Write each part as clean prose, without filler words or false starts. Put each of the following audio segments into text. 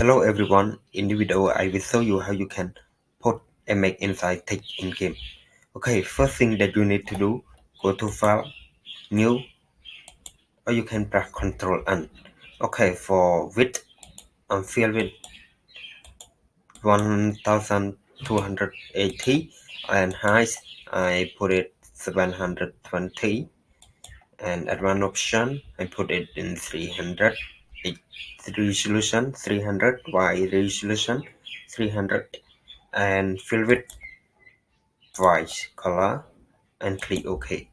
Hello everyone, in the video I will show you how you can put image inside text in GIMP. Okay, first thing that you need to do, go to File, New, or you can press Ctrl N. Okay, for width, I'm fill with 1280 and height I put it 720 and advanced option I put it in 300. Resolution 300, Y resolution 300 and fill with white color and click OK.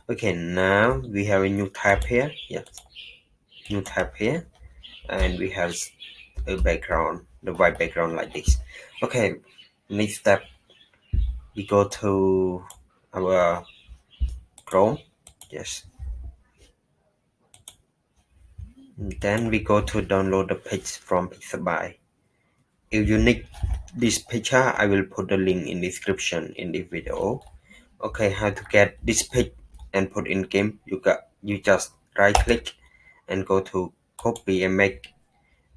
Okay, now we have a new tab here. Yes, new tab here, and we have a background, the white background like this. Okay, next step, we go to our Chrome. Yes, then we go to download the page from Pixabay. If you need this picture, I will put the link in description in the video. Okay, how to get this page and put in GIMP? You just right click and go to copy image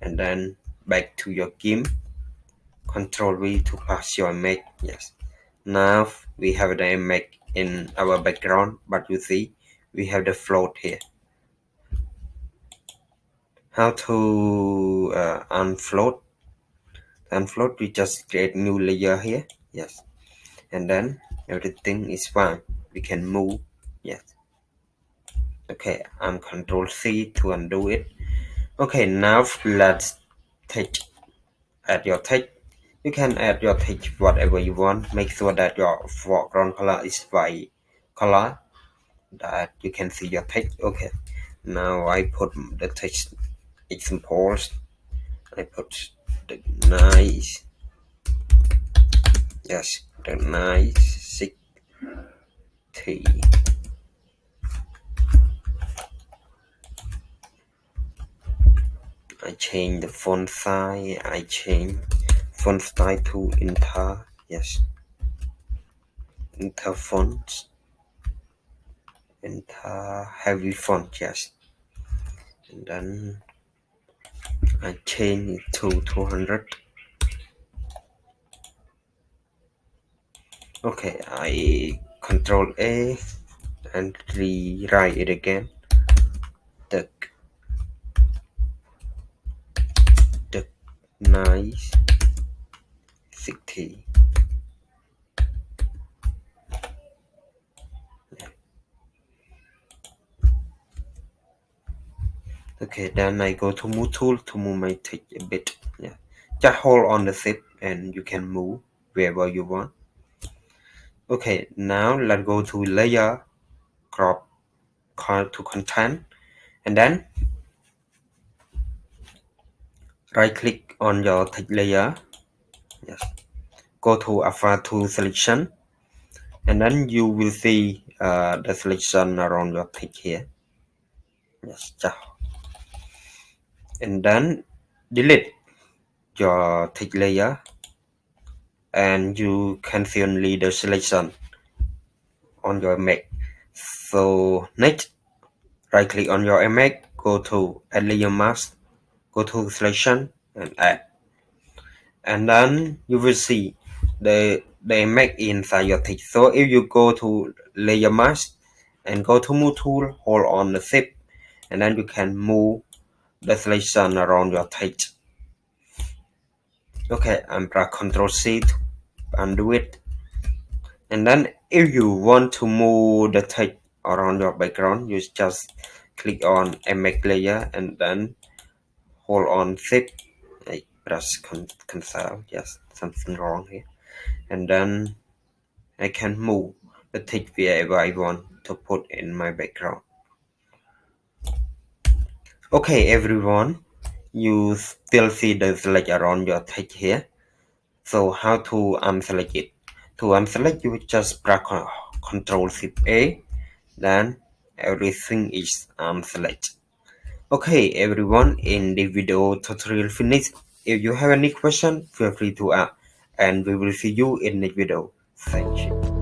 and then back to your GIMP. Control V to pass your image. Yes. Now we have the image in our background, but you see we have the float here. How to unfloat? Unfloat, we just create new layer here. Yes. And then everything is fine. We can move. Yes. Okay, I'm Control C to undo it. Okay, now let's add your text. You can add your text whatever you want. Make sure that your foreground color is white color, that you can see your text. Okay, now I put the text examples. I put the nice, yes, the nice 60. I change the font size. I change font style to Inter. Yes, Inter fonts. Inter heavy font. Yes, and then I change it to 200. Okay, I Control A and rewrite it again. The nice 60. Okay, then I go to move tool to move my text a bit. Yeah, just hold on the shift and you can move wherever you want. Okay, now let's go to layer, crop to content, and then right click on your text layer. Yes, go to alpha tool selection, and then you will see the selection around your text here. Yes, and then delete your text layer, and you can see only the selection on your image. So next, right click on your image, go to add layer mask, go to selection and add, and then you will see the image inside your text. So if you go to layer mask and go to move tool, hold on the shift, and then you can move the selection around your text. Okay, I'm press Ctrl C to undo it. And then if you want to move the text around your background, you just click on image layer and then hold on shift. I press cancel. Yes, something wrong here. And then I can move the text wherever I want to put in my background. Okay, everyone, you still see the select around your text here. So how to unselect it? To unselect, you just press Ctrl Shift A, then everything is unselect. Okay, everyone, in the video tutorial finished. If you have any question, feel free to ask, and we will see you in the video. Thank you.